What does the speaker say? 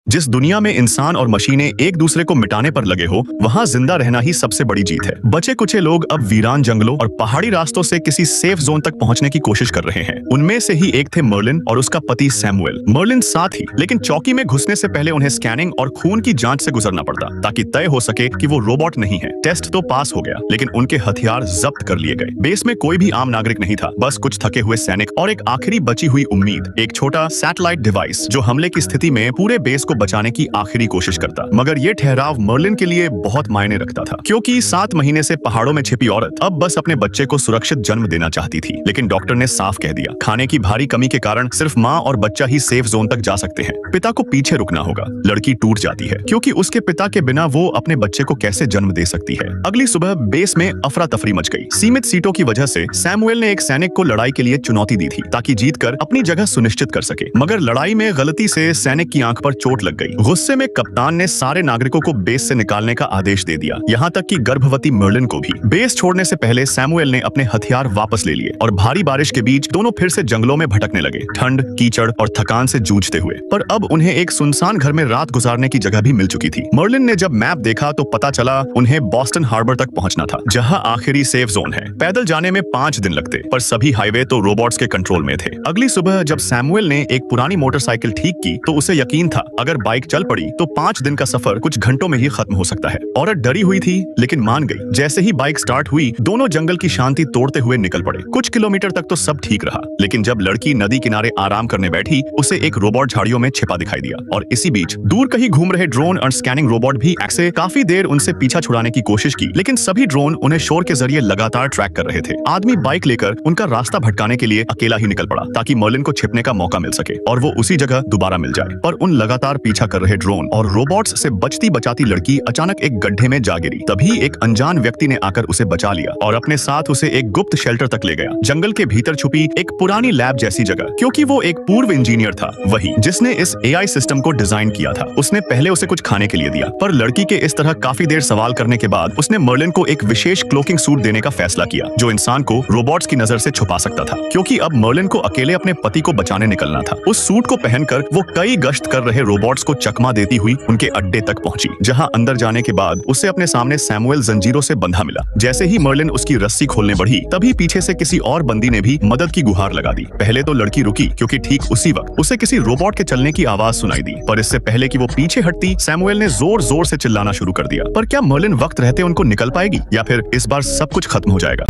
जिस दुनिया में इंसान और मशीनें एक दूसरे को मिटाने पर लगे हो, वहाँ जिंदा रहना ही सबसे बड़ी जीत है। बचे कुचे लोग अब वीरान जंगलों और पहाड़ी रास्तों से किसी सेफ जोन तक पहुंचने की कोशिश कर रहे हैं। उनमें से ही एक थे मर्लिन और उसका पति सैमुअल। मर्लिन साथ ही, लेकिन चौकी में घुसने से पहले उन्हें स्कैनिंग और खून की जांच से गुजरना पड़ता, ताकि तय हो सके कि वो रोबोट नहीं है। टेस्ट तो पास हो गया, लेकिन उनके हथियार जब्त कर लिए गए। बेस में कोई भी आम नागरिक नहीं था, बस कुछ थके हुए सैनिक और एक आखिरी बची हुई उम्मीद, एक छोटा सैटेलाइट डिवाइस जो हमले की स्थिति में पूरे बेस को बचाने की आखिरी कोशिश करता। मगर ये ठहराव मर्लिन के लिए बहुत मायने रखता था, क्योंकि 7 महीने से पहाड़ों में छिपी औरत अब बस अपने बच्चे को सुरक्षित जन्म देना चाहती थी। लेकिन डॉक्टर ने साफ कह दिया, खाने की भारी कमी के कारण सिर्फ माँ और बच्चा ही सेफ जोन तक जा सकते हैं। पिता को पीछे रुकना होगा। लड़की टूट जाती है, क्योंकि उसके पिता के बिना वो अपने बच्चे को कैसे जन्म दे सकती है। अगली सुबह बेस में अफरा तफरी मच गई। सीमित सीटों की वजह से सैमुअल ने एक सैनिक को लड़ाई के लिए चुनौती दी थी, ताकि जीतकर अपनी जगह सुनिश्चित कर सके। मगर लड़ाई में गलती से सैनिक की आंख पर चोट लग गई। गुस्से में कप्तान ने सारे नागरिकों को बेस से निकालने का आदेश दे दिया, यहाँ तक कि गर्भवती मर्लिन को भी। बेस छोड़ने से पहले सैमुअल ने अपने हथियार वापस ले लिए और भारी बारिश के बीच दोनों फिर से जंगलों में भटकने लगे, ठंड, कीचड़ और थकान से जूझते हुए। पर अब उन्हें एक सुनसान घर में रात गुजारने की जगह भी मिल चुकी थी। मर्लिन ने जब मैप देखा तो पता चला उन्हें बॉस्टन हार्बर तक पहुंचना था, जहां आखिरी सेफ जोन है। पैदल जाने में 5 दिन लगते, पर सभी हाईवे तो रोबोट्स के कंट्रोल में थे। अगली सुबह जब सैमुअल ने एक पुरानी मोटरसाइकिल ठीक की, तो उसे यकीन था अगर बाइक चल पड़ी तो 5 दिन का सफर कुछ घंटों में ही खत्म हो सकता है। औरत डरी हुई थी, लेकिन मान गई। जैसे ही बाइक स्टार्ट हुई, दोनों जंगल की शांति तोड़ते हुए निकल पड़े। कुछ किलोमीटर तक तो सब ठीक रहा, लेकिन जब लड़की नदी किनारे आराम करने बैठी, उसे एक रोबोट झाड़ियों में छिपा दिखाई दिया। और इसी बीच दूर कहीं घूम रहे ड्रोन और स्कैनिंग रोबोट भी से काफी देर उनसे पीछा छुड़ाने की कोशिश की, लेकिन सभी ड्रोन उन्हें शोर के जरिए लगातार ट्रैक कर रहे थे। आदमी बाइक लेकर उनका रास्ता भटकाने के लिए अकेला ही निकल पड़ा, ताकि मर्लिन को छिपने का मौका मिल सके और वो उसी जगह दोबारा मिल जाए। पर उन लगातार पीछा कर रहे ड्रोन और रोबोट्स से बचती बचाती लड़की अचानक एक गड्ढे में जा गिरी। तभी एक अनजान व्यक्ति ने आकर उसे बचा लिया और अपने साथ उसे एक गुप्त शेल्टर तक ले गया, जंगल के भीतर छुपी एक पुरानी लैब जैसी जगह, क्योंकि वो एक पूर्व इंजीनियर था, वही जिसने इस एआई सिस्टम को डिजाइन किया था। उसने पहले उसे कुछ खाने के लिए दिया, पर लड़की के इस तरह काफी देर सवाल करने के बाद उसने मर्लिन को एक विशेष क्लोकिंग सूट देने का फैसला किया, जो इंसान को रोबोट्स की नजर से छुपा सकता था, क्योंकि अब मर्लिन को अकेले अपने पति को बचाने निकलना था। उस सूट को पहनकर वो कई गश्त कर रहे रोबोट्स को चकमा देती हुई उनके अड्डे तक पहुंची, जहां अंदर जाने के बाद उसे अपने सामने सैमुअल जंजीरों से बंधा मिला। जैसे ही मर्लिन उसकी रस्सी खोलने बढ़ी, तभी पीछे से किसी और बंदी ने भी मदद की गुहार लगा दी। पहले तो लड़की रुकी, क्योंकि ठीक उसी वक्त उसे किसी रोबोट के चलने की आवाज सुनाई दी, पर इससे पहले कि वो पीछे हटती, सैमुअल ने जोर जोर से चिल्लाना शुरू कर दिया। पर क्या मर्लिन वक्त रहते उनको निकल पाएगी, या फिर इस बार सब कुछ खत्म हो जाएगा?